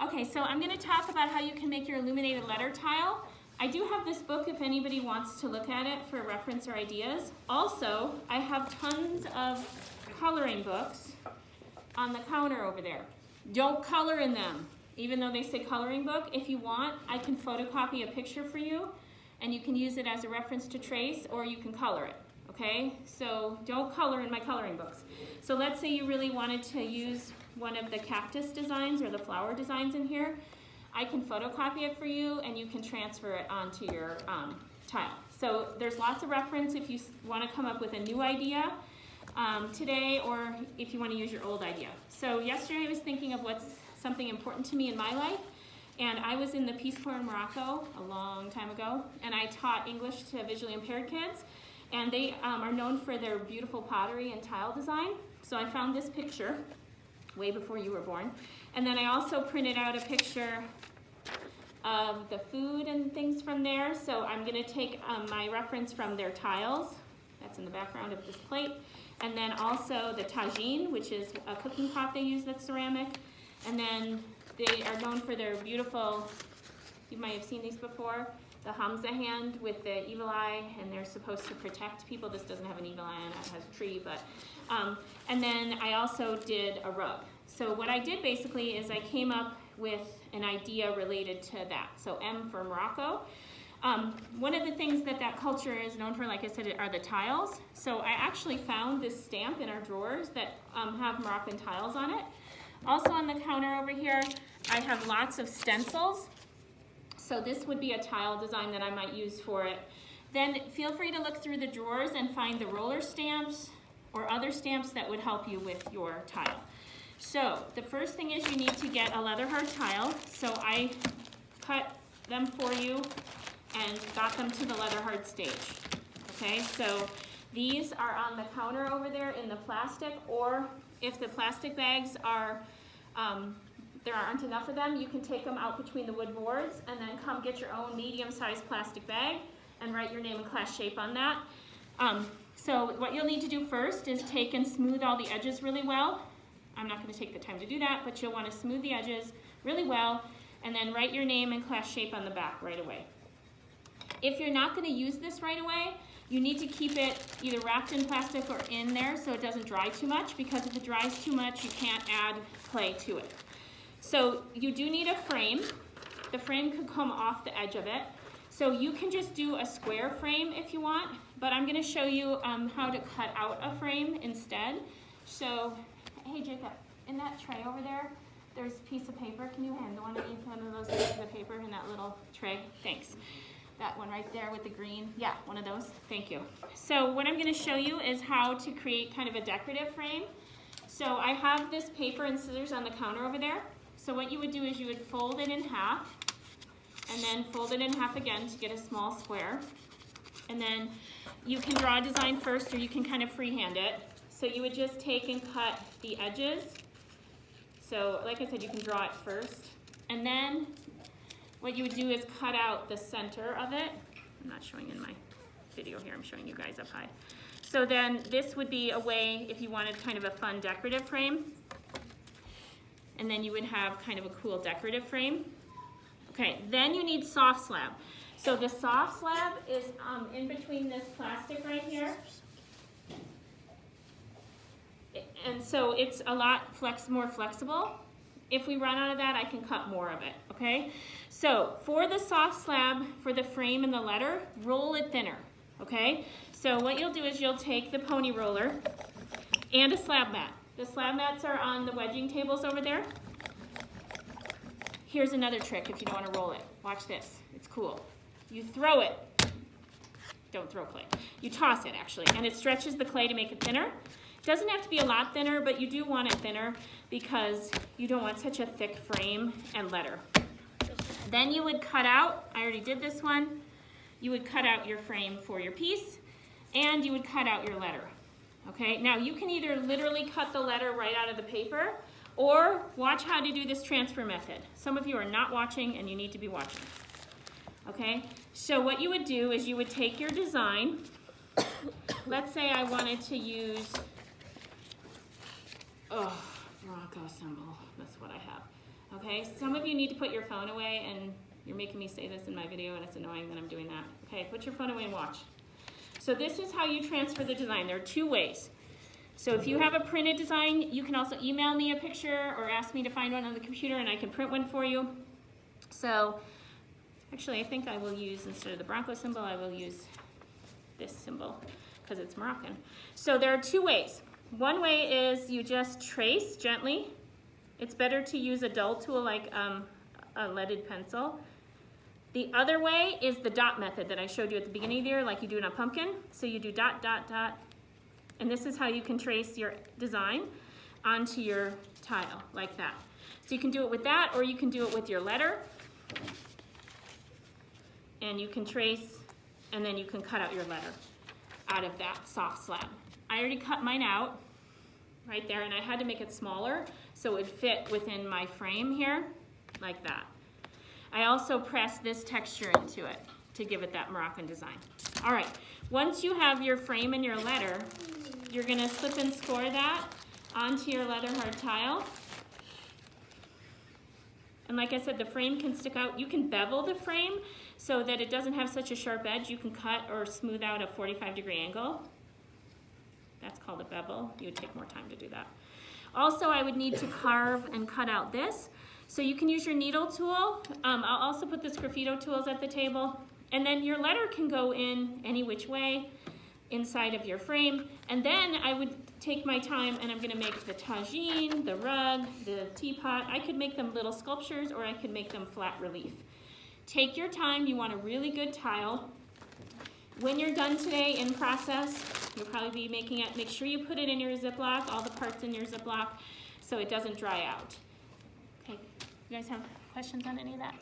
Okay, so I'm going to talk about how you can make your illuminated letter tile. I do have this book if anybody wants to look at it for reference or ideas. Also, I have tons of coloring books on the counter over there. Don't color in them, even though they say coloring book. If you want, I can photocopy a picture for you, and you can use it as a reference to trace, or you can color it, okay? So don't color in my coloring books. So let's say you really wanted to use one of the cactus designs or the flower designs in here. I can photocopy it for you, and you can transfer it onto your tile. So there's lots of reference if you want to come up with a new idea today, or if you want to use your old idea. So yesterday I was thinking of what's something important to me in my life, and I was in the Peace Corps in Morocco a long time ago, and I taught English to visually impaired kids, and they are known for their beautiful pottery and tile design. So I found this picture way before you were born, and then I also printed out a picture of the food and things from there. So I'm going to take my reference from their tiles, that's in the background of this plate, and then also the tagine, which is a cooking pot they use that's ceramic, and then they are known for their beautiful, you might have seen these before, the Hamza hand with the evil eye, and they're supposed to protect people. This doesn't have an evil eye on it, it has a tree, but, and then I also did a rug. So what I did basically is I came up with an idea related to that. So M for Morocco. One of the things that that culture is known for, like I said, are the tiles. So I actually found this stamp in our drawers that have Moroccan tiles on it. Also on the counter over here, I have lots of stencils. So this would be a tile design that I might use for it. Then feel free to look through the drawers and find the roller stamps or other stamps that would help you with your tile. So the first thing is you need to get a leather hard tile. So I cut them for you and got them to the leather hard stage. Okay, so these are on the counter over there in the plastic, or if the plastic bags are, there aren't enough of them, you can take them out between the wood boards and then come get your own medium-sized plastic bag and write your name and class shape on that. So what you'll need to do first is take and smooth all the edges really well. I'm not going to take the time to do that, but you'll want to smooth the edges really well and then write your name and class shape on the back right away. If you're not going to use this right away, you need to keep it either wrapped in plastic or in there so it doesn't dry too much, because if it dries too much, you can't add clay to it. So you do need a frame. The frame could come off the edge of it. So you can just do a square frame if you want, but I'm going to show you how to cut out a frame instead. So, hey Jacob, in that tray over there, there's a piece of paper. Can you hand one of those pieces of paper in that little tray? Thanks. That one right there with the green. Yeah, one of those. Thank you. So what I'm going to show you is how to create kind of a decorative frame. So I have this paper and scissors on the counter over there. So what you would do is you would fold it in half and then fold it in half again to get a small square. And then you can draw a design first, or you can kind of freehand it. So you would just take and cut the edges. So like I said, you can draw it first. And then what you would do is cut out the center of it. I'm not showing in my video here, I'm showing you guys up high. So then this would be a way if you wanted kind of a fun decorative frame. And then you would have kind of a cool decorative frame. Okay, then you need soft slab. So the soft slab is in between this plastic right here. And so it's a lot more flexible. If we run out of that, I can cut more of it, okay? So for the soft slab, for the frame and the letter, roll it thinner, okay? So what you'll do is you'll take the pony roller and a slab mat. The slab mats are on the wedging tables over there. Here's another trick if you don't want to roll it. Watch this, it's cool. You throw it. Don't throw clay. You toss it actually, and it stretches the clay to make it thinner. It doesn't have to be a lot thinner, but you do want it thinner because you don't want such a thick frame and letter. Then you would cut out, I already did this one, you would cut out your frame for your piece, and you would cut out your letter. Okay, now you can either literally cut the letter right out of the paper, or watch how to do this transfer method. Some of you are not watching, and you need to be watching. Okay, so what you would do is you would take your design. Let's say I wanted to use, Morocco symbol, that's what I have. Okay, some of you need to put your phone away, and you're making me say this in my video, and it's annoying that I'm doing that. Okay, put your phone away and watch. So this is how you transfer the design. There are 2 ways. So if you have a printed design, you can also email me a picture or ask me to find one on the computer and I can print one for you. So actually I think I will use, instead of the Bronco symbol, I will use this symbol because it's Moroccan. So there are 2 ways. One way is you just trace gently. It's better to use a dull tool like a leaded pencil. The other way is the dot method that I showed you at the beginning of the year, like you do in a pumpkin. So you do dot, dot, dot. And this is how you can trace your design onto your tile, like that. So you can do it with that, or you can do it with your letter. And you can trace, and then you can cut out your letter out of that soft slab. I already cut mine out right there, and I had to make it smaller so it would fit within my frame here, like that. I also pressed this texture into it to give it that Moroccan design. All right, once you have your frame and your letter, you're gonna slip and score that onto your letter hard tile. And like I said, the frame can stick out. You can bevel the frame so that it doesn't have such a sharp edge. You can cut or smooth out a 45-degree angle. That's called a bevel. You would take more time to do that. Also, I would need to carve and cut out this. So you can use your needle tool. I'll also put the Sgraffito tools at the table. And then your letter can go in any which way inside of your frame. And then I would take my time and I'm gonna make the tagine, the rug, the teapot. I could make them little sculptures or I could make them flat relief. Take your time, you want a really good tile. When you're done today in process, you'll probably be making it, make sure you put it in your Ziploc, all the parts in your Ziploc, so it doesn't dry out. Okay, you guys have questions on any of that?